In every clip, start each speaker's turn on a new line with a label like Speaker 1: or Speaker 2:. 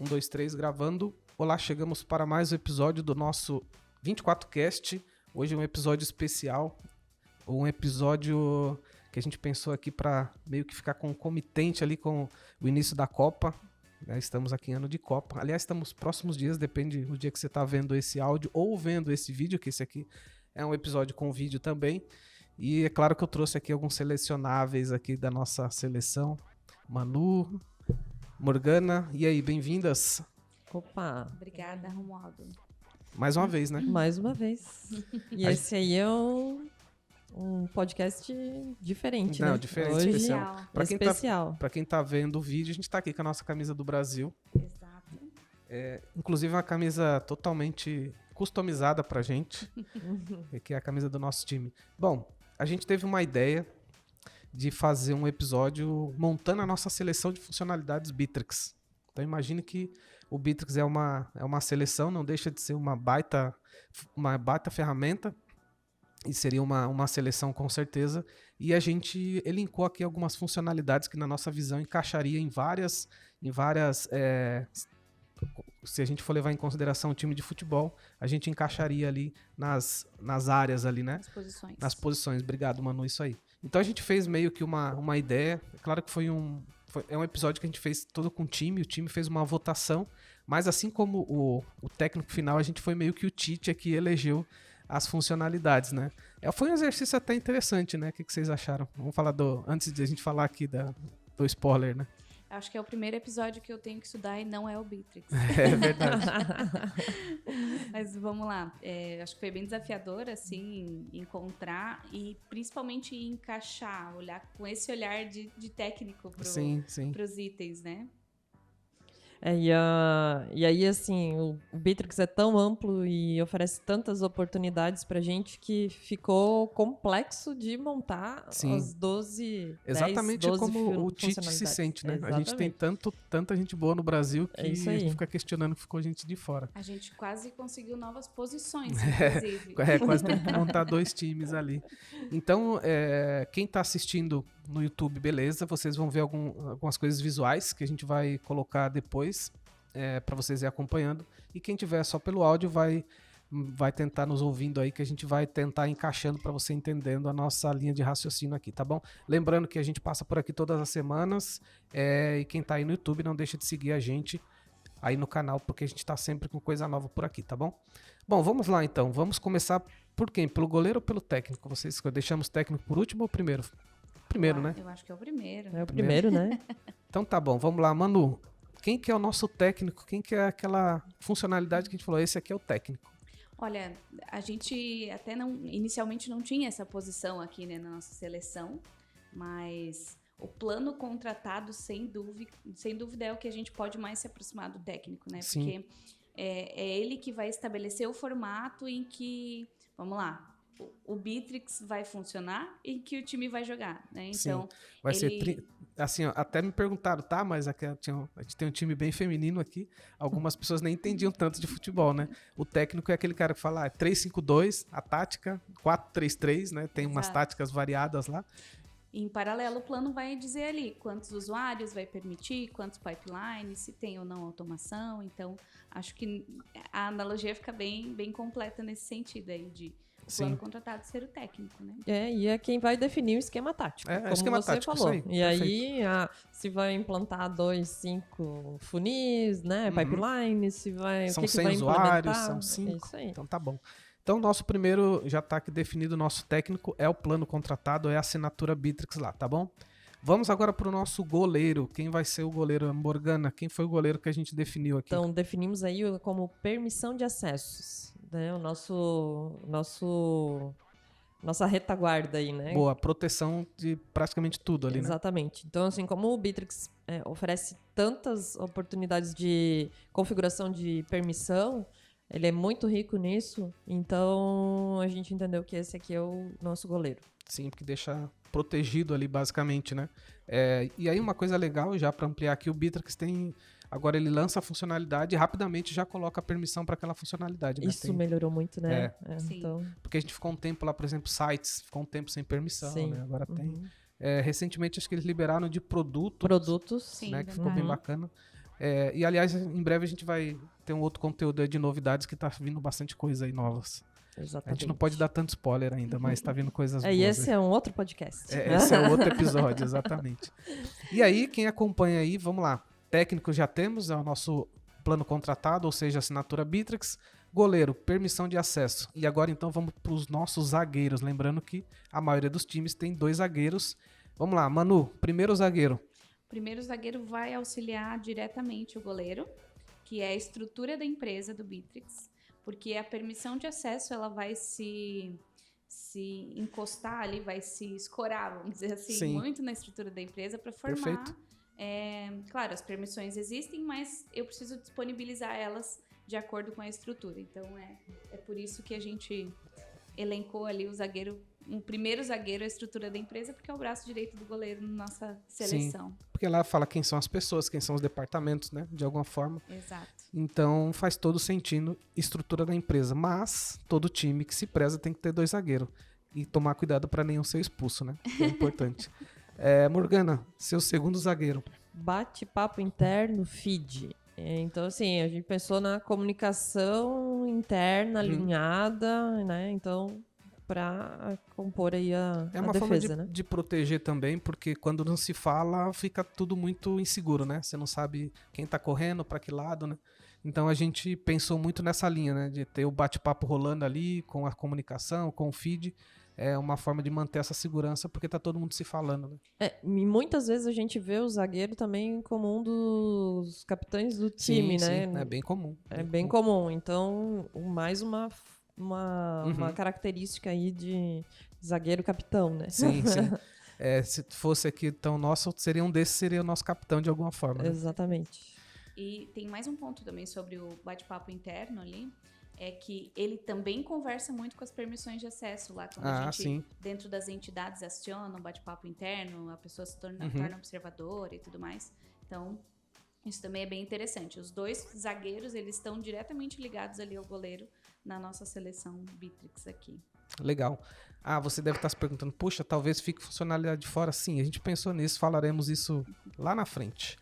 Speaker 1: Um, dois, três, gravando. Olá, chegamos para mais um episódio do nosso 24Cast. Hoje é um episódio especial, um episódio que a gente pensou aqui para meio que ficar concomitente ali com o início da Copa. Estamos aqui em ano de Copa. Aliás, estamos próximos dias, depende do dia que você está vendo esse áudio ou vendo esse vídeo, que esse aqui é um episódio com vídeo também. E é claro que eu trouxe aqui alguns selecionáveis aqui da nossa seleção. Manu, Morgana, e aí, bem-vindas?
Speaker 2: Opa!
Speaker 3: Obrigada, Romualdo.
Speaker 1: Mais uma vez, né?
Speaker 2: Mais uma vez. E esse aí é um podcast diferente, né?
Speaker 1: Não, diferente,
Speaker 2: Hoje,
Speaker 1: especial.
Speaker 2: Especial.
Speaker 1: Pra quem tá vendo o vídeo, a gente tá aqui com a nossa camisa do Brasil.
Speaker 3: Exato.
Speaker 1: Inclusive uma camisa totalmente customizada pra gente, que é a camisa do nosso time. Bom, a gente teve uma ideia de fazer um episódio montando a nossa seleção de funcionalidades Bittrex. Então imagine que o Bittrex é uma seleção, não deixa de ser uma baita ferramenta, e seria uma seleção com certeza, e a gente elencou aqui algumas funcionalidades que na nossa visão encaixaria em várias se a gente for levar em consideração o time de futebol, a gente encaixaria ali nas áreas ali, né?
Speaker 3: As posições.
Speaker 1: Nas posições, obrigado, Manu, isso aí. Então a gente fez meio que uma ideia, é claro que é um episódio que a gente fez todo com o time fez uma votação, mas assim como o técnico final, a gente foi meio que o Tite aqui elegeu as funcionalidades, né? Foi um exercício até interessante, né? O que vocês acharam? Vamos falar antes de a gente falar aqui do spoiler, né?
Speaker 3: Acho que é o primeiro episódio que eu tenho que estudar e não é o Bittrex.
Speaker 1: É verdade.
Speaker 3: Mas vamos lá. Acho que foi bem desafiador, assim, encontrar e principalmente encaixar, olhar com esse olhar de técnico para os itens, né?
Speaker 2: E aí, assim, o Bittrex é tão amplo e oferece tantas oportunidades pra gente que ficou complexo de montar as 12
Speaker 1: exatamente
Speaker 2: 10, 12
Speaker 1: como o Tite se sente, né?
Speaker 2: Exatamente.
Speaker 1: A gente tem tanta gente boa no Brasil que
Speaker 2: a
Speaker 1: gente fica questionando que ficou gente de fora.
Speaker 3: A gente quase conseguiu novas posições, inclusive.
Speaker 1: Quase tem que montar 2 times ali. Então, quem tá assistindo no YouTube, beleza, vocês vão ver algumas coisas visuais que a gente vai colocar depois para vocês ir acompanhando. E quem tiver só pelo áudio vai tentar nos ouvindo aí, que a gente vai tentar encaixando para você entendendo a nossa linha de raciocínio aqui, tá bom? Lembrando que a gente passa por aqui todas as semanas e quem tá aí no YouTube não deixa de seguir a gente aí no canal, porque a gente tá sempre com coisa nova por aqui, tá bom? Bom, vamos lá então, vamos começar por quem? Pelo goleiro ou pelo técnico? Vocês deixamos o técnico por último ou primeiro? Primeiro, né?
Speaker 3: Eu acho que é o primeiro.
Speaker 2: É o primeiro, né?
Speaker 1: Então tá bom, vamos lá, Manu. Quem que é o nosso técnico? Quem que é aquela funcionalidade que a gente falou? Esse aqui é o técnico.
Speaker 3: Olha, a gente até inicialmente não tinha essa posição aqui, né, na nossa seleção, mas o plano contratado, sem dúvida, é o que a gente pode mais se aproximar do técnico, né?
Speaker 1: Sim.
Speaker 3: Porque é ele que vai estabelecer o formato em que, vamos lá, o Bittrex vai funcionar e que o time vai jogar, né? Então,
Speaker 1: sim. Vai ser assim, ó, até me perguntaram, tá, mas a gente tem um time bem feminino aqui, algumas pessoas nem entendiam tanto de futebol, né? O técnico é aquele cara que fala 3-5-2, a tática, 4-3-3, né? Tem umas táticas variadas lá.
Speaker 3: Em paralelo, o plano vai dizer ali quantos usuários vai permitir, quantos pipelines, se tem ou não automação. Então, acho que a analogia fica bem completa nesse sentido aí de o plano contratado ser o técnico, né?
Speaker 2: E é quem vai definir o esquema tático, como
Speaker 1: esquema
Speaker 2: você
Speaker 1: tático,
Speaker 2: falou.
Speaker 1: isso aí,
Speaker 2: E aí, se vai implantar 2, 5 funis, né? Pipelines, se vai...
Speaker 1: São
Speaker 2: o que
Speaker 1: 100
Speaker 2: vai
Speaker 1: usuários,
Speaker 2: implementar.
Speaker 1: são 5.
Speaker 2: Isso aí.
Speaker 1: Então tá bom. Então, nosso primeiro, já tá aqui definido, o nosso técnico é o plano contratado, é a assinatura Bittrex lá, tá bom? Vamos agora pro nosso goleiro. Quem vai ser o goleiro? Morgana, quem foi o goleiro que a gente definiu aqui?
Speaker 2: Então, definimos aí como permissão de acessos, né? Nossa retaguarda aí, né?
Speaker 1: Boa, proteção de praticamente tudo ali, né?
Speaker 2: Exatamente. Então, assim, como o Bittrex oferece tantas oportunidades de configuração de permissão, ele é muito rico nisso, então a gente entendeu que esse aqui é o nosso goleiro.
Speaker 1: Sim, porque deixa protegido ali, basicamente, né? E aí uma coisa legal, já para ampliar aqui, o Bittrex tem... Agora ele lança a funcionalidade e rapidamente já coloca a permissão para aquela funcionalidade, né?
Speaker 2: Isso melhorou muito, né?
Speaker 3: Sim.
Speaker 2: Então...
Speaker 1: Porque a gente ficou um tempo lá, por exemplo, sites, ficou um tempo sem permissão,
Speaker 2: Sim.
Speaker 1: né? Agora tem. Recentemente acho que eles liberaram de produtos.
Speaker 2: Produtos.
Speaker 3: Sim,
Speaker 1: Né? Que ficou bem bacana. E, aliás, em breve a gente vai ter um outro conteúdo aí de novidades que tá vindo bastante coisa aí novas.
Speaker 2: Exatamente.
Speaker 1: A gente não pode dar tanto spoiler ainda, mas tá vindo coisas boas.
Speaker 2: E esse é um outro podcast.
Speaker 1: Esse é outro episódio, exatamente. E aí, quem acompanha aí, vamos lá. Técnico já temos, é o nosso plano contratado, ou seja, assinatura Bittrex. Goleiro, permissão de acesso. E agora então vamos para os nossos zagueiros. Lembrando que a maioria dos times tem 2 zagueiros. Vamos lá, Manu, primeiro zagueiro.
Speaker 3: O primeiro zagueiro vai auxiliar diretamente o goleiro, que é a estrutura da empresa do Bittrex, porque a permissão de acesso ela vai se encostar ali, vai se escorar, vamos dizer assim,
Speaker 1: Sim.
Speaker 3: muito na estrutura da empresa para formar.
Speaker 1: Perfeito.
Speaker 3: Claro, as permissões existem, mas eu preciso disponibilizar elas de acordo com a estrutura. Então, é por isso que a gente elencou ali um primeiro zagueiro, a estrutura da empresa, porque é o braço direito do goleiro na nossa seleção.
Speaker 1: Sim, porque lá fala quem são as pessoas, quem são os departamentos, né? De alguma forma.
Speaker 3: Exato.
Speaker 1: Então, faz todo sentido estrutura da empresa. Mas, todo time que se preza tem que ter 2 zagueiros. E tomar cuidado para nenhum ser expulso, né? Que é importante. Morgana, seu segundo zagueiro.
Speaker 2: Bate-papo interno, feed. Então, assim, a gente pensou na comunicação interna, alinhada, né? Então, para compor aí a
Speaker 1: É uma
Speaker 2: defesa,
Speaker 1: forma
Speaker 2: né?
Speaker 1: de proteger também, porque quando não se fala, fica tudo muito inseguro, né? Você não sabe quem tá correndo, para que lado, né? Então a gente pensou muito nessa linha, né? De ter o bate-papo rolando ali, com a comunicação, com o feed. É uma forma de manter essa segurança, porque tá todo mundo se falando, né?
Speaker 2: E muitas vezes a gente vê o zagueiro também como um dos capitães do time,
Speaker 1: sim,
Speaker 2: né?
Speaker 1: é bem comum.
Speaker 2: É bem comum. Então, mais uma característica aí de zagueiro capitão, né?
Speaker 1: Sim, sim. Se fosse aqui tão nosso, seria um desses, seria o nosso capitão de alguma forma, né?
Speaker 2: Exatamente.
Speaker 3: E tem mais um ponto também sobre o bate-papo interno ali, é que ele também conversa muito com as permissões de acesso lá, quando a gente,
Speaker 1: sim.
Speaker 3: dentro das entidades, aciona um bate-papo interno, a pessoa se torna observadora e tudo mais. Então, isso também é bem interessante. Os 2 zagueiros, eles estão diretamente ligados ali ao goleiro na nossa seleção Bittrex aqui.
Speaker 1: Legal. Você deve estar se perguntando, puxa, talvez fique funcionalidade de fora. Sim, a gente pensou nisso, falaremos isso lá na frente.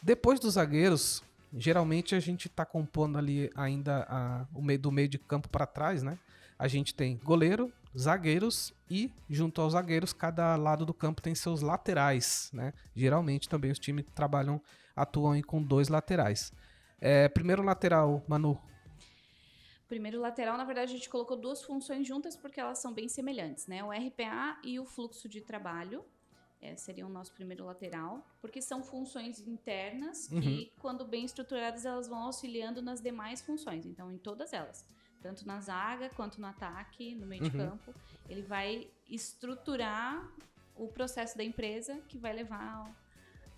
Speaker 1: Depois dos zagueiros, geralmente a gente está compondo ali ainda do meio de campo para trás, né? A gente tem goleiro, zagueiros e, junto aos zagueiros, cada lado do campo tem seus laterais, né? Geralmente também os times atuam aí com 2 laterais. Primeiro lateral, Manu.
Speaker 3: Primeiro lateral, na verdade, a gente colocou 2 funções juntas porque elas são bem semelhantes, né? O RPA e o fluxo de trabalho. Seria o nosso primeiro lateral, porque são funções internas que, quando bem estruturadas, elas vão auxiliando nas demais funções. Então, em todas elas, tanto na zaga quanto no ataque, no meio de campo, ele vai estruturar o processo da empresa que vai levar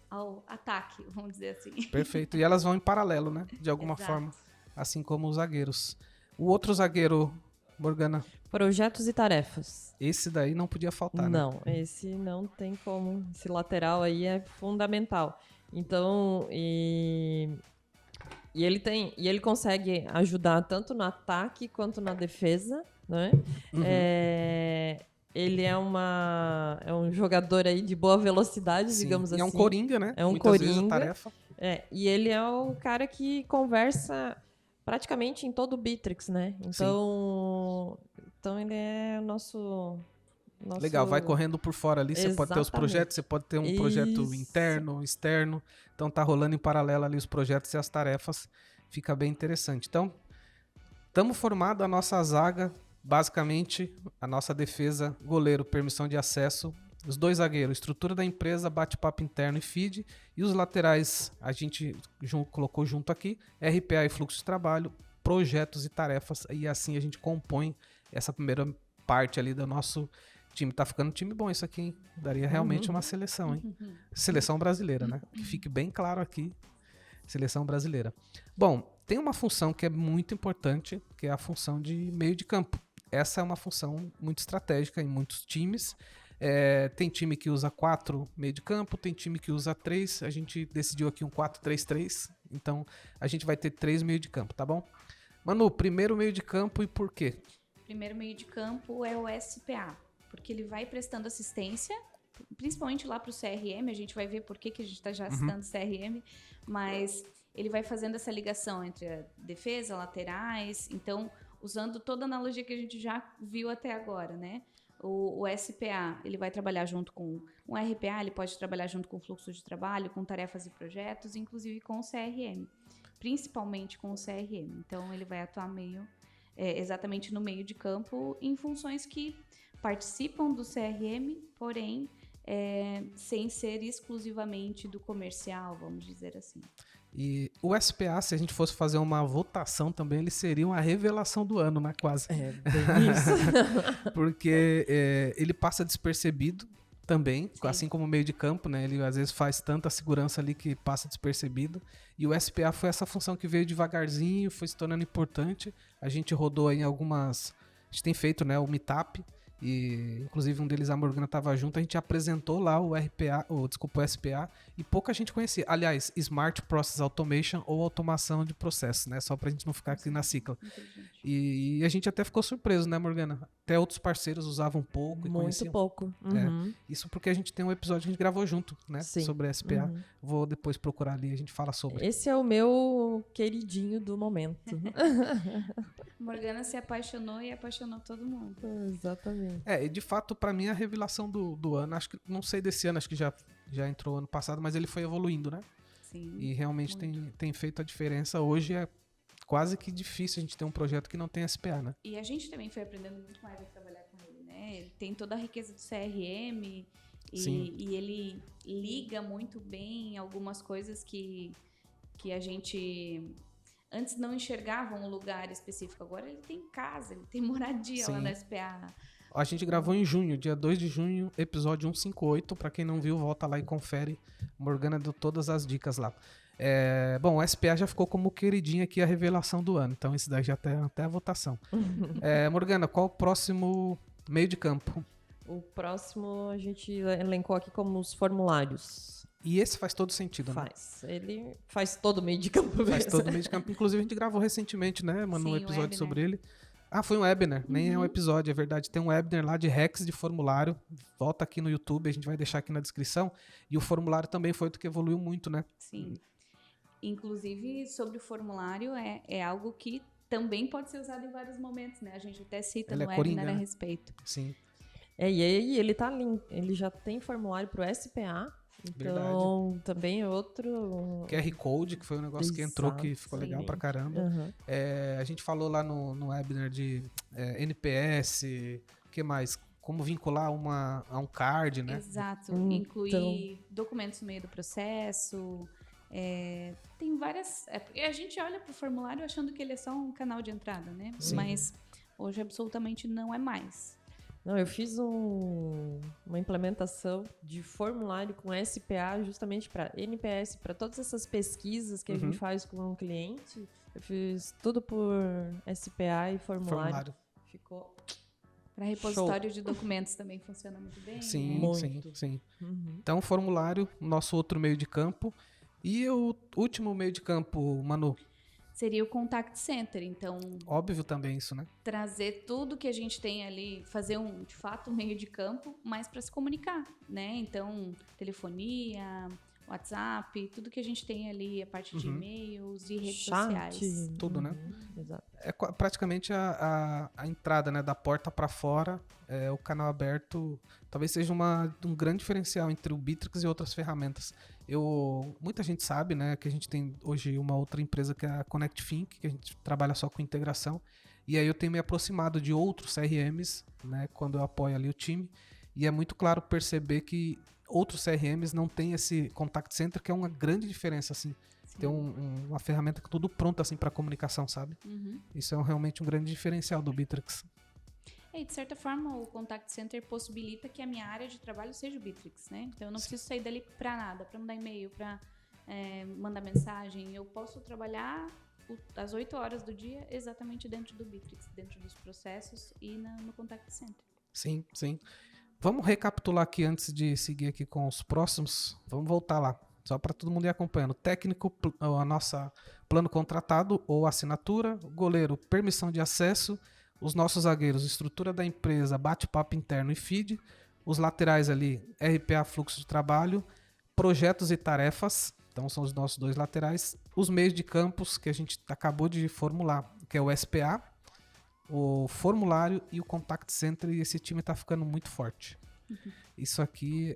Speaker 3: ao ataque, vamos dizer assim.
Speaker 1: Perfeito. E elas vão em paralelo, né? De alguma forma, assim como os zagueiros. O outro zagueiro, Morgana.
Speaker 2: Projetos e tarefas.
Speaker 1: Esse daí não podia faltar, né?
Speaker 2: Não, esse não tem como. Esse lateral aí é fundamental. Então, e ele consegue ajudar tanto no ataque quanto na defesa, né? Ele é um jogador aí de boa velocidade,
Speaker 1: Sim,
Speaker 2: digamos assim.
Speaker 1: É um coringa, né?
Speaker 2: É um
Speaker 1: Muitas vezes
Speaker 2: coringa.
Speaker 1: a tarefa.
Speaker 2: E ele é o cara que conversa praticamente em todo o Bittrex, né? Então ele é o nosso...
Speaker 1: Legal, vai correndo por fora ali, você pode ter os projetos, você pode ter um projeto interno, externo, então tá rolando em paralelo ali os projetos e as tarefas, fica bem interessante. Então, estamos formado a nossa zaga, basicamente a nossa defesa, goleiro, permissão de acesso, os 2 zagueiros, estrutura da empresa, bate-papo interno e feed, e os laterais a gente colocou junto aqui, RPA e fluxo de trabalho, projetos e tarefas, e assim a gente compõe essa primeira parte ali do nosso time. Tá ficando um time bom isso aqui, hein? Daria realmente uma seleção, hein? Seleção brasileira, né? Que fique bem claro aqui, seleção brasileira. Bom, tem uma função que é muito importante, que é a função de meio de campo. Essa é uma função muito estratégica em muitos times. Tem time que usa 4 meio de campo, tem time que usa 3. A gente decidiu aqui um 4-3-3. Então, a gente vai ter 3 meio de campo, tá bom? Manu, primeiro meio de campo e por quê?
Speaker 3: Primeiro meio de campo é o SPA, porque ele vai prestando assistência, principalmente lá para o CRM. A gente vai ver por que a gente está já citando CRM, mas ele vai fazendo essa ligação entre a defesa, laterais, então, usando toda a analogia que a gente já viu até agora, né? O SPA, ele vai trabalhar junto com um RPA, ele pode trabalhar junto com o fluxo de trabalho, com tarefas e projetos, inclusive com o CRM, principalmente com o CRM. Então, ele vai atuar exatamente no meio de campo em funções que participam do CRM, porém, sem ser exclusivamente do comercial, vamos dizer assim.
Speaker 1: E o SPA, se a gente fosse fazer uma votação também, ele seria uma revelação do ano, né? Quase.
Speaker 2: É, bem isso.
Speaker 1: Porque ele passa despercebido também,
Speaker 3: Sim.
Speaker 1: assim como o meio de campo, né? Ele às vezes faz tanta segurança ali que passa despercebido. E o SPA foi essa função que veio devagarzinho, foi se tornando importante. A gente rodou aí algumas... A gente tem feito, né, o Meetup. E, inclusive, um deles, a Morgana, estava junto, a gente apresentou lá o SPA, e pouca gente conhecia. Aliás, Smart Process Automation ou automação de processos, né? Só pra gente não ficar aqui na cicla. E a gente até ficou surpreso, né, Morgana? Até outros parceiros usavam pouco e
Speaker 2: Muito
Speaker 1: conheciam.
Speaker 2: pouco. Uhum.
Speaker 1: Isso porque a gente tem um episódio que a gente gravou junto, né?
Speaker 2: Sim.
Speaker 1: Sobre SPA.
Speaker 2: Uhum.
Speaker 1: Vou depois procurar ali e a gente fala sobre.
Speaker 2: Esse é o meu queridinho do momento.
Speaker 3: Morgana se apaixonou e apaixonou todo mundo.
Speaker 2: Exatamente.
Speaker 1: E de fato, pra mim, a revelação do ano, acho que, não sei desse ano, acho que já entrou ano passado, mas ele foi evoluindo, né?
Speaker 3: Sim.
Speaker 1: E realmente tem feito a diferença. Hoje é quase que difícil a gente ter um projeto que não tem SPA, né?
Speaker 3: E a gente também foi aprendendo muito mais a trabalhar com ele, né? Ele tem toda a riqueza do CRM e ele liga muito bem algumas coisas que a gente antes não enxergava um lugar específico. Agora ele tem casa, ele tem moradia lá no SPA.
Speaker 1: A gente gravou em junho, dia 2 de junho, episódio 158. Pra quem não viu, volta lá e confere. Morgana deu todas as dicas lá. Bom, o SPA já ficou como queridinho aqui, a revelação do ano. Então, esse daí já tem até a votação. Morgana, qual o próximo meio de campo?
Speaker 2: O próximo a gente elencou aqui como os formulários.
Speaker 1: E esse faz todo sentido, né?
Speaker 2: Faz. Ele faz todo o meio de campo.
Speaker 1: Faz todo o meio de campo. Inclusive, a gente gravou recentemente, né, mano, um episódio sobre ele. Ah, foi um webinar, nem é um episódio, é verdade. Tem um webinar lá de hacks de formulário. Volta aqui no YouTube, a gente vai deixar aqui na descrição. E o formulário também foi outro que evoluiu muito, né?
Speaker 3: Sim. Inclusive, sobre o formulário, é algo que também pode ser usado em vários momentos, né? A gente até cita no webinar a respeito.
Speaker 1: Sim.
Speaker 2: E aí ele tá ele já tem formulário pro SPA. Então, verdade. Também outro...
Speaker 1: QR Code, que foi um negócio que entrou que ficou legal pra caramba.
Speaker 2: Uhum.
Speaker 1: A gente falou lá no webinar de NPS, o que mais? Como vincular a um card, né?
Speaker 3: Exato. Incluir documentos no meio do processo. Tem várias... a gente olha pro formulário achando que ele é só um canal de entrada, né? Sim. Mas hoje absolutamente não é mais.
Speaker 2: Não, eu fiz uma implementação de formulário com SPA justamente para NPS, para todas essas pesquisas que a gente faz com um cliente. Eu fiz tudo por SPA e formulário. Ficou...
Speaker 3: Para repositório de documentos também funciona muito bem.
Speaker 1: Sim,
Speaker 2: né?
Speaker 1: sim. Então, formulário, nosso outro meio de campo. E o último meio de campo, Manu?
Speaker 3: Seria o contact center, então...
Speaker 1: Óbvio também isso, né?
Speaker 3: Trazer tudo que a gente tem ali, fazer de fato um meio de campo, mas para se comunicar, né? Então, telefonia, WhatsApp, tudo que a gente tem ali, a parte de e-mails e redes sociais.
Speaker 1: Tudo, né?
Speaker 2: Exato.
Speaker 1: É praticamente a entrada, né, da porta para fora, o canal aberto, talvez seja um grande diferencial entre o Bitrix e outras ferramentas. Muita gente sabe, né, que a gente tem hoje uma outra empresa que é a ConnectFink, que a gente trabalha só com integração, e aí eu tenho me aproximado de outros CRMs, né, quando eu apoio ali o time, e é muito claro perceber que outros CRMs não têm esse contact center, que é uma grande diferença, assim. Ter uma ferramenta tudo pronta assim para comunicação, sabe? Isso é realmente um grande diferencial do Bitrix.
Speaker 3: E de certa forma o Contact Center possibilita que a minha área de trabalho seja o Bitrix, né? Então eu não preciso sair dali para nada, para mandar e-mail, para mandar mensagem. Eu posso trabalhar às 8 horas do dia exatamente dentro do Bitrix, dentro dos processos e no Contact Center.
Speaker 1: Sim. Vamos recapitular aqui antes de seguir aqui com os próximos. Vamos voltar lá. Só para todo mundo ir acompanhando. Técnico, a nossa plano contratado ou assinatura. Goleiro, permissão de acesso. Os nossos zagueiros, estrutura da empresa, bate-papo interno e feed. Os laterais ali, RPA, fluxo de trabalho. Projetos e tarefas. Então são os nossos 2 laterais. Os meios de campos que a gente acabou de formular, que é o SPA, o formulário e o Contact Center, e esse time tá ficando muito forte. Isso aqui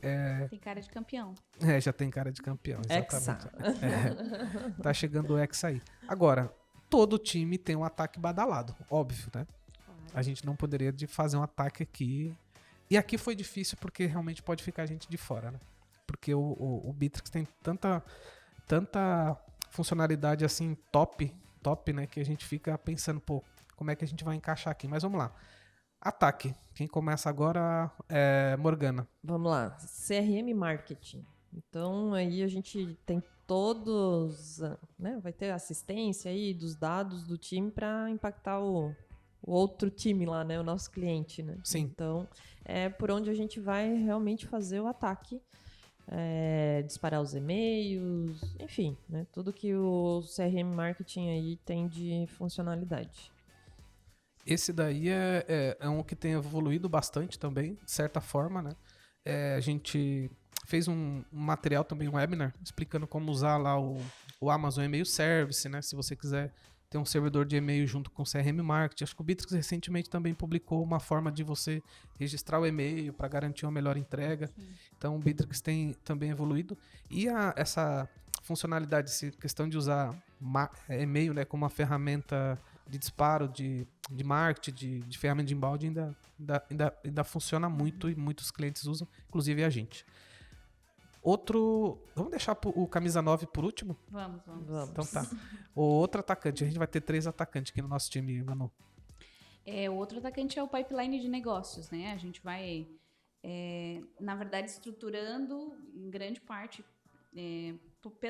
Speaker 3: Tem cara de campeão.
Speaker 1: já tem cara de campeão,
Speaker 2: Hexa.
Speaker 1: exatamente. Tá chegando o Hexa aí. Agora, todo time tem um ataque badalado, óbvio, né? A gente não poderia fazer um ataque aqui. E aqui foi difícil porque realmente pode ficar gente de fora, né? Porque o Bittrex tem tanta funcionalidade assim top, né? Que a gente fica pensando, pô, como é que a gente vai encaixar aqui? Mas vamos lá. Ataque. Quem começa agora é Morgana.
Speaker 2: Vamos lá, CRM Marketing. Então, aí a gente tem todos, né? Vai ter assistência aí dos dados do time para impactar o outro time lá, né? O nosso cliente, né?
Speaker 1: Sim.
Speaker 2: Então, é por onde a gente vai realmente fazer o ataque, disparar os e-mails, enfim, né? Tudo que o CRM Marketing aí tem de funcionalidade.
Speaker 1: Esse daí é um que tem evoluído bastante também, de certa forma, né? A gente fez um material também, um webinar, explicando como usar lá o Amazon Email Service, né? Se você quiser ter um servidor de e-mail junto com o CRM Marketing. Acho que o Bittrex recentemente também publicou uma forma de você registrar o e-mail para garantir uma melhor entrega. Sim. Então o Bittrex tem também evoluído. E essa funcionalidade, essa questão de usar e-mail, né, como uma ferramenta de disparo, de marketing, de ferramenta de inbound ainda funciona muito e muitos clientes usam, inclusive a gente. Vamos deixar o camisa 9 por último?
Speaker 3: Vamos.
Speaker 1: Então tá. O outro atacante, a gente vai ter 3 atacantes aqui no nosso time, Manu.
Speaker 3: O outro atacante é o pipeline de negócios, né? A gente vai, na verdade, estruturando em grande parte,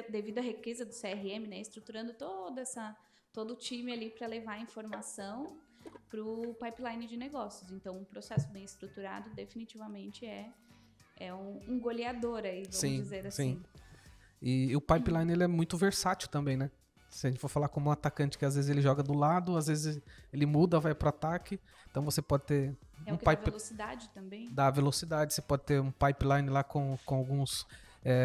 Speaker 3: devido à riqueza do CRM, né? Estruturando todo o time ali para levar a informação para o pipeline de negócios. Então, um processo bem estruturado definitivamente é um goleador aí, vamos dizer assim.
Speaker 1: Sim. E o pipeline ele é muito versátil também, né? Se a gente for falar como um atacante que às vezes ele joga do lado, às vezes ele muda, vai para ataque. Então você pode ter
Speaker 3: dá velocidade também.
Speaker 1: Dá velocidade, você pode ter um pipeline lá com alguns...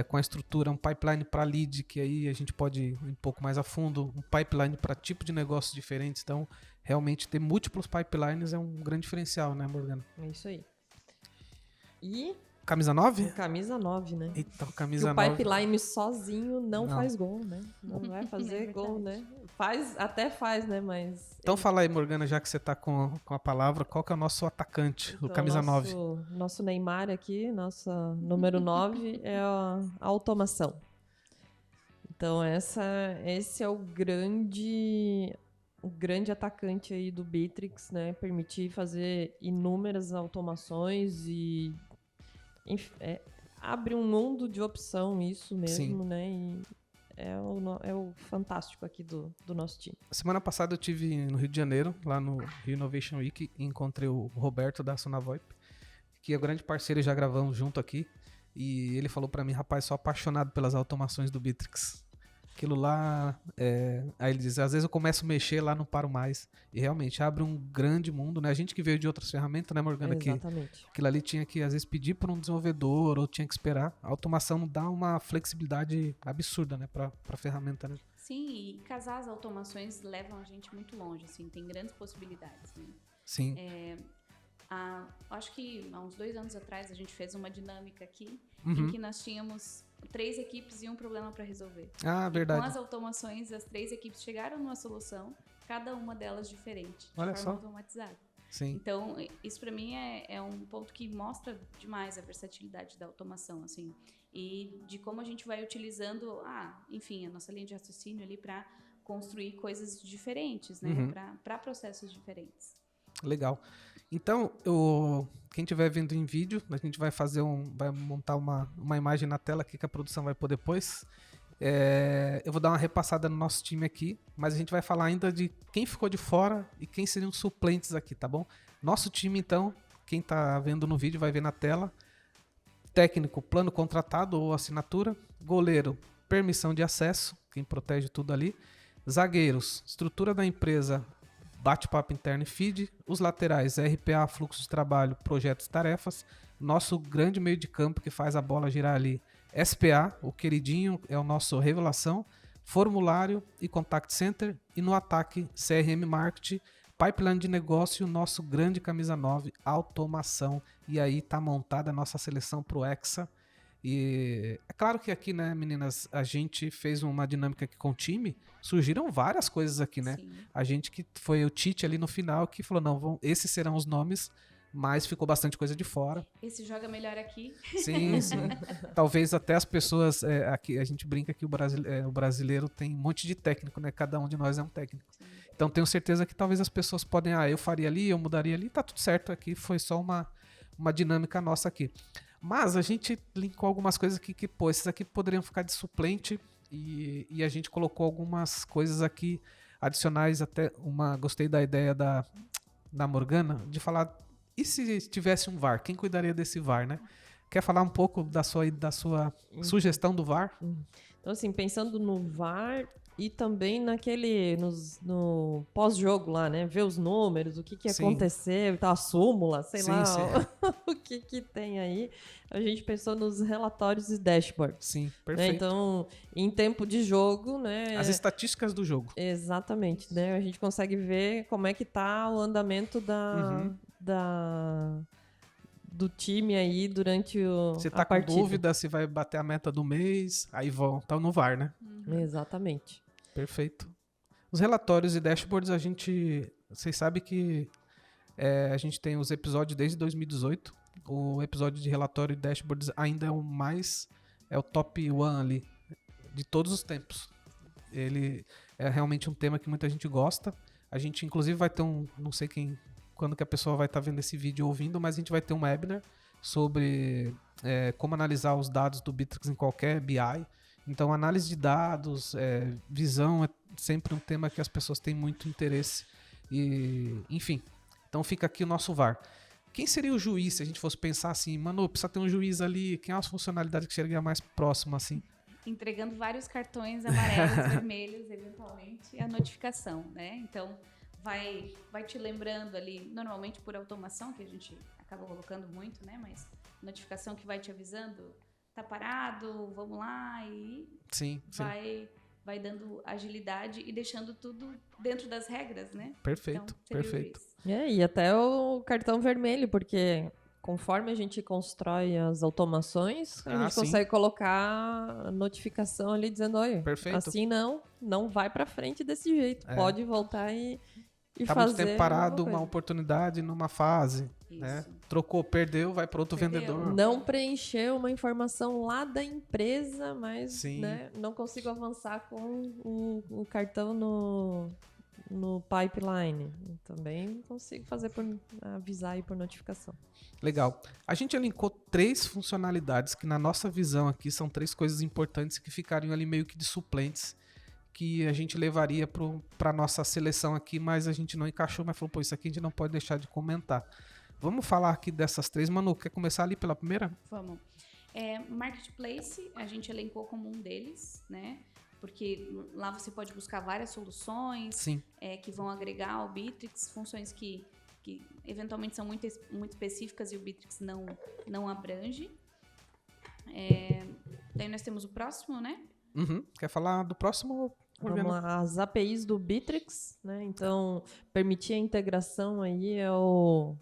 Speaker 1: com a estrutura, um pipeline para lead, que aí a gente pode ir um pouco mais a fundo, um pipeline para tipo de negócios diferentes. Então, realmente ter múltiplos pipelines é um grande diferencial, né, Morgana?
Speaker 2: É isso aí. E...
Speaker 1: Camisa 9?
Speaker 2: Camisa 9, né?
Speaker 1: Então, camisa
Speaker 2: 9. O
Speaker 1: 9.
Speaker 2: pipeline sozinho não faz gol, né? Não vai fazer gol, né? Até faz, né? Mas...
Speaker 1: Então fala aí, Morgana, já que você tá com a palavra, qual que é o nosso atacante, então, o camisa 9?
Speaker 2: Nosso Neymar aqui, nossa número 9, é a automação. Então, esse é o grande atacante aí do Bittrex, né? Permitir fazer inúmeras automações e... abre um mundo de opção, isso mesmo, Sim. Né? E é o fantástico aqui do nosso time.
Speaker 1: Semana passada eu estive no Rio de Janeiro, lá no Rio Innovation Week, e encontrei o Roberto da Sonavoip, que é o grande parceiro e já gravamos junto aqui. E ele falou pra mim, rapaz, sou apaixonado pelas automações do Bittrex. Aquilo lá, aí ele diz, às vezes eu começo a mexer lá, não paro mais. E realmente abre um grande mundo, né? A gente que veio de outras ferramentas, né, Morgana?
Speaker 2: Exatamente.
Speaker 1: Aquilo ali tinha que, às vezes, pedir para um desenvolvedor ou tinha que esperar. A automação dá uma flexibilidade absurda, né, para a ferramenta, né?
Speaker 3: Sim, e casar as automações levam a gente muito longe, assim, tem grandes possibilidades, né?
Speaker 1: Sim.
Speaker 3: Acho que há uns 2 anos atrás a gente fez uma dinâmica aqui
Speaker 1: Uhum.
Speaker 3: em que nós tínhamos 3 equipes e um problema para resolver.
Speaker 1: Ah, verdade.
Speaker 3: Com as automações, as 3 equipes chegaram numa solução, cada uma delas diferente, de
Speaker 1: Olha
Speaker 3: forma
Speaker 1: só.
Speaker 3: automatizada.
Speaker 1: Sim.
Speaker 3: Então, isso para mim é um ponto que mostra demais a versatilidade da automação, assim, e de como a gente vai utilizando, enfim, a nossa linha de raciocínio ali para construir coisas diferentes, né,
Speaker 1: Uhum.
Speaker 3: para processos diferentes.
Speaker 1: Legal. Então, quem estiver vendo em vídeo, a gente vai montar uma imagem na tela aqui que a produção vai pôr depois. Eu vou dar uma repassada no nosso time aqui, mas a gente vai falar ainda de quem ficou de fora e quem seriam suplentes aqui, tá bom? Nosso time, então, quem tá vendo no vídeo vai ver na tela. Técnico, plano contratado ou assinatura. Goleiro, permissão de acesso, quem protege tudo ali. Zagueiros, estrutura da empresa, bate-papo interno e feed. Os laterais, RPA, fluxo de trabalho, projetos e tarefas. Nosso grande meio de campo que faz a bola girar ali SPA, o queridinho, é o nosso revelação, formulário e contact center, e no ataque CRM Marketing, pipeline de negócio, o nosso grande camisa 9, automação. E aí tá montada a nossa seleção pro Hexa. E é claro que aqui, né, meninas, a gente fez uma dinâmica aqui com o time, surgiram várias coisas aqui, né?
Speaker 3: Sim.
Speaker 1: A gente que foi o Tite ali no final que falou, não, esses serão os nomes, mas ficou bastante coisa de fora.
Speaker 3: Esse joga melhor aqui.
Speaker 1: Sim, sim. Talvez até as pessoas, aqui a gente brinca que o brasileiro tem um monte de técnico, né? Cada um de nós é um técnico.
Speaker 3: Sim.
Speaker 1: Então tenho certeza que talvez as pessoas podem, eu faria ali, eu mudaria ali, tá tudo certo aqui, foi só uma dinâmica nossa aqui. Mas a gente linkou algumas coisas aqui que, pô, esses aqui poderiam ficar de suplente e a gente colocou algumas coisas aqui adicionais, até gostei da ideia da Morgana, de falar, e se tivesse um VAR? Quem cuidaria desse VAR, né? Quer falar um pouco da sua sugestão do VAR?
Speaker 2: Então, assim, pensando no VAR e também no pós-jogo lá, né? Ver os números, o que
Speaker 1: Sim.
Speaker 2: aconteceu, a súmula, sei
Speaker 1: Sim,
Speaker 2: lá,
Speaker 1: sim.
Speaker 2: o que tem aí. A gente pensou nos relatórios e dashboards.
Speaker 1: Sim,
Speaker 2: Né?
Speaker 1: perfeito.
Speaker 2: Então, em tempo de jogo, né?
Speaker 1: As estatísticas do jogo.
Speaker 2: Exatamente, né? A gente consegue ver como é que tá o andamento do time aí durante
Speaker 1: Você
Speaker 2: a
Speaker 1: tá com
Speaker 2: partida.
Speaker 1: dúvida se vai bater a meta do mês, aí volta no VAR, né?
Speaker 2: Exatamente.
Speaker 1: Perfeito. Os relatórios e dashboards, vocês sabem que a gente tem os episódios desde 2018. O episódio de relatório e dashboards ainda é o top 1 ali, de todos os tempos. Ele é realmente um tema que muita gente gosta. A gente, inclusive, vai ter não sei quando que a pessoa vai estar vendo esse vídeo ou ouvindo, mas a gente vai ter um webinar sobre como analisar os dados do Bitrix em qualquer BI. Então, análise de dados, visão é sempre um tema que as pessoas têm muito interesse. E, enfim, então fica aqui o nosso VAR. Quem seria o juiz se a gente fosse pensar assim, mano, precisa ter um juiz ali, quem é as funcionalidades que chegaria mais próximo, assim?
Speaker 3: Entregando vários cartões amarelos, vermelhos, eventualmente, a notificação, né? Então, vai te lembrando ali, normalmente por automação, que a gente acaba colocando muito, né? Mas notificação que vai te avisando, tá parado, vamos lá, e
Speaker 1: Sim.
Speaker 3: vai dando agilidade e deixando tudo dentro das regras, né?
Speaker 1: Perfeito,
Speaker 3: Então, seria o
Speaker 1: perfeito.
Speaker 3: juiz.
Speaker 2: E até o cartão vermelho, porque conforme a gente constrói as automações, a gente
Speaker 1: sim.
Speaker 2: consegue colocar a notificação ali dizendo, olha,
Speaker 1: Perfeito.
Speaker 2: assim não vai pra frente desse jeito, pode voltar e
Speaker 1: tá
Speaker 2: fazer
Speaker 1: muito tempo parado,
Speaker 2: alguma
Speaker 1: uma
Speaker 2: coisa.
Speaker 1: oportunidade numa fase, né?
Speaker 3: Isso.
Speaker 1: Trocou, perdeu, vai para outro
Speaker 3: Perdeu.
Speaker 1: vendedor.
Speaker 2: Não preencheu uma informação lá da empresa, mas
Speaker 1: Sim.
Speaker 2: né, não consigo avançar com o cartão no pipeline. Também não consigo fazer por avisar aí por notificação.
Speaker 1: Legal. A gente elencou 3 funcionalidades que na nossa visão aqui são 3 coisas importantes que ficariam ali meio que de suplentes que a gente levaria para nossa seleção aqui, mas a gente não encaixou, mas falou, pô, isso aqui a gente não pode deixar de comentar. Vamos falar aqui dessas 3. Manu, quer começar ali pela primeira?
Speaker 3: Vamos. Marketplace, a gente elencou como um deles, né? Porque lá você pode buscar várias soluções
Speaker 1: Sim.
Speaker 3: Que vão agregar ao Bitrix, funções que eventualmente são muito específicas e o Bitrix não abrange. Daí nós temos o próximo, né?
Speaker 1: Uhum. Quer falar do próximo?
Speaker 2: Vamos lá, as APIs do Bitrix, né? Então, permitir a integração aí é um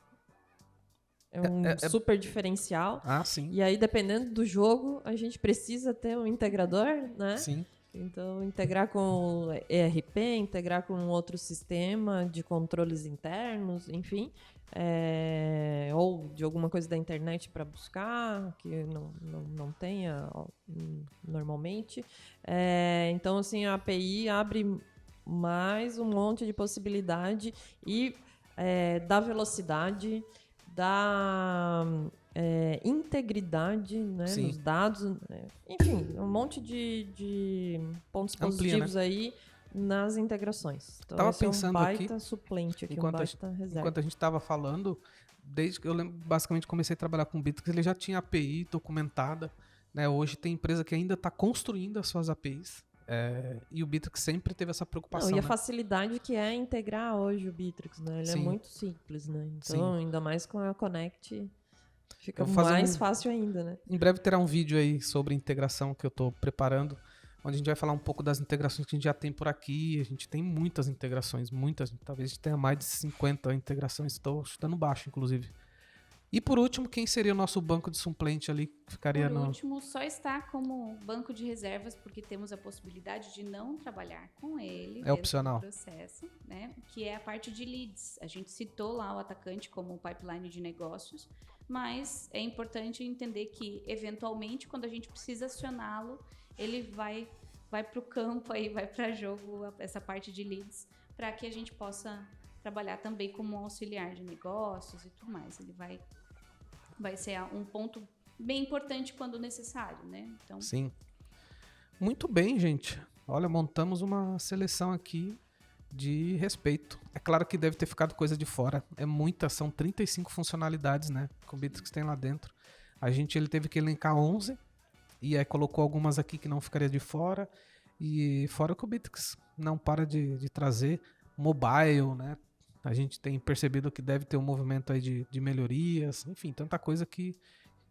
Speaker 2: super diferencial.
Speaker 1: Sim.
Speaker 2: E aí, dependendo do jogo, a gente precisa ter um integrador, né?
Speaker 1: Sim.
Speaker 2: Então, integrar com ERP, integrar com outro sistema de controles internos, enfim. Ou de alguma coisa da internet para buscar, que não tenha normalmente. Então, assim, a API abre mais um monte de possibilidade e dá velocidade, dá integridade, né, nos dados, enfim, um monte de pontos positivos, né, aí nas integrações. Então,
Speaker 1: tava
Speaker 2: esse
Speaker 1: pensando
Speaker 2: é um baita
Speaker 1: aqui,
Speaker 2: suplente aqui, um baita reserva.
Speaker 1: Enquanto a gente estava falando, desde que eu lembro, basicamente comecei a trabalhar com o Bitrix, ele já tinha API documentada, né? Hoje tem empresa que ainda está construindo as suas APIs. E o Bitrix sempre teve essa preocupação.
Speaker 2: E a facilidade que é integrar hoje o Bitrix, né? Ele é muito simples, né? Então, ainda mais com a Connect, Fica
Speaker 1: Eu vou fazer
Speaker 2: mais fácil ainda, né?
Speaker 1: Em breve terá um vídeo aí sobre integração que eu tô preparando, onde a gente vai falar um pouco das integrações que a gente já tem por aqui. A gente tem muitas integrações, muitas. Talvez a gente tenha mais de 50 integrações. Estou chutando baixo, inclusive. E por último, quem seria o nosso banco de suplente ali? Que ficaria
Speaker 3: Por último, só está como banco de reservas, porque temos a possibilidade de não trabalhar com ele.
Speaker 1: É opcional.
Speaker 3: Do processo, né? Que é a parte de leads. A gente citou lá o atacante como um pipeline de negócios, mas é importante entender que, eventualmente, quando a gente precisa acioná-lo, ele vai para o campo, aí, vai para jogo essa parte de leads, para que a gente possa trabalhar também como um auxiliar de negócios e tudo mais. Ele vai ser um ponto bem importante quando necessário, né? Então...
Speaker 1: Sim. Muito bem, gente. Olha, montamos uma seleção aqui de respeito. É claro que deve ter ficado coisa de fora. É muita, são 35 funcionalidades, né? Que o Bitrix tem lá dentro. Ele teve que elencar 11 e aí colocou algumas aqui que não ficaria de fora. E fora que o Bitrix não para de trazer mobile, né? A gente tem percebido que deve ter um movimento aí de melhorias, enfim, tanta coisa que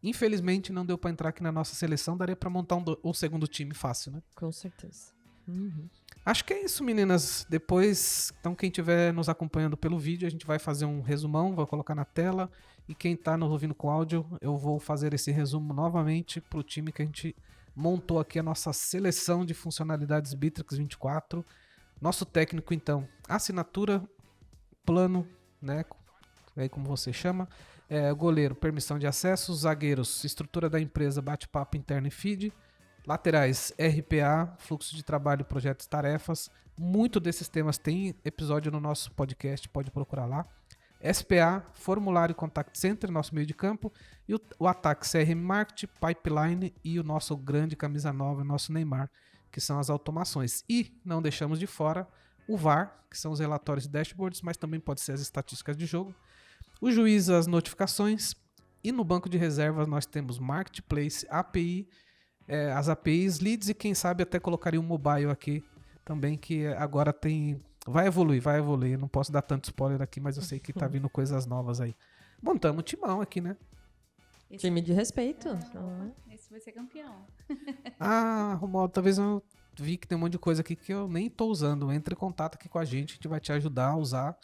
Speaker 1: infelizmente não deu para entrar aqui na nossa seleção, daria para montar um segundo time fácil, né?
Speaker 2: Com certeza. Uhum.
Speaker 1: Acho que é isso, meninas. Depois, então quem estiver nos acompanhando pelo vídeo, a gente vai fazer um resumão, vai colocar na tela, e quem está nos ouvindo com áudio, eu vou fazer esse resumo novamente para o time que a gente montou aqui, a nossa seleção de funcionalidades Bitrix 24. Nosso técnico, então, assinatura, plano, né, aí como você chama, goleiro, permissão de acesso, zagueiros, estrutura da empresa, bate-papo interno e feed, laterais, RPA, fluxo de trabalho, projetos e tarefas. Muito desses temas tem episódio no nosso podcast, pode procurar lá. SPA, formulário contact center, nosso meio de campo, e o ataque CRM Marketing, pipeline e o nosso grande camisa nova, o nosso Neymar, que são as automações. E não deixamos de fora o VAR, que são os relatórios e dashboards, mas também pode ser as estatísticas de jogo. O juiz, as notificações. E no banco de reservas nós temos Marketplace, API, as APIs, leads e quem sabe até colocaria um mobile aqui também, que agora tem... Vai evoluir. Eu não posso dar tanto spoiler aqui, mas eu sei que tá vindo coisas novas aí. Montamos um timão aqui, né?
Speaker 2: Time de respeito.
Speaker 3: Esse vai ser campeão.
Speaker 1: Romualdo, talvez eu vi que tem um monte de coisa aqui que eu nem tô usando. Entre em contato aqui com a gente vai te ajudar a usar.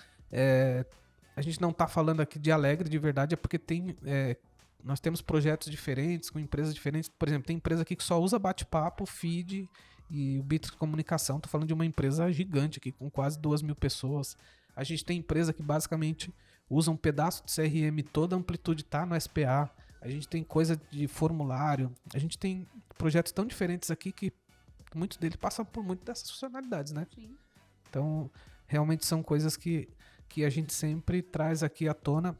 Speaker 1: A gente não tá falando aqui de alegre de verdade, é porque nós temos projetos diferentes, com empresas diferentes. Por exemplo, tem empresa aqui que só usa bate-papo, feed e o Bitrix Comunicação. Tô falando de uma empresa gigante aqui, com quase 2.000 pessoas. A gente tem empresa que basicamente usa um pedaço de CRM, toda a amplitude tá no SPA. A gente tem coisa de formulário. A gente tem projetos tão diferentes aqui que muitos deles passam por muitas dessas funcionalidades, né?
Speaker 3: Sim.
Speaker 1: Então, realmente são coisas que a gente sempre traz aqui à tona.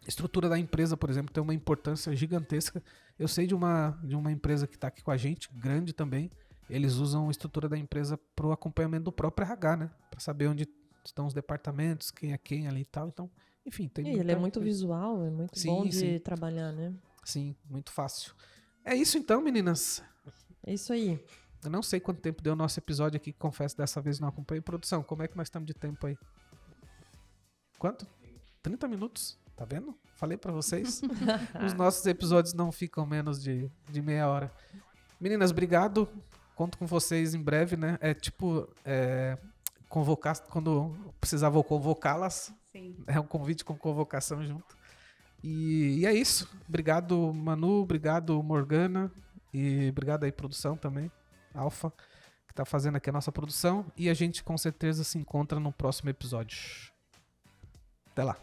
Speaker 1: Estrutura da empresa, por exemplo, tem uma importância gigantesca. Eu sei de uma empresa que está aqui com a gente, grande também. Eles usam a estrutura da empresa para o acompanhamento do próprio RH, né? Para saber onde estão os departamentos, quem é quem ali e tal. Então, enfim, tem
Speaker 2: ele é muito visual, é muito bom de trabalhar, né?
Speaker 1: Sim, muito fácil. É isso então, meninas.
Speaker 2: É isso aí.
Speaker 1: Eu não sei quanto tempo deu o nosso episódio aqui, confesso, dessa vez não acompanhei. Produção, como é que nós estamos de tempo aí? Quanto? 30 minutos? Tá vendo? Falei pra vocês. Os nossos episódios não ficam menos de meia hora. Meninas, obrigado. Conto com vocês em breve, né? Convocar, quando precisar vou convocá-las.
Speaker 3: Sim.
Speaker 1: É um convite com convocação junto. E é isso. Obrigado, Manu. Obrigado, Morgana. E obrigado aí, produção também. Alfa, que tá fazendo aqui a nossa produção. E a gente com certeza se encontra no próximo episódio. Até lá.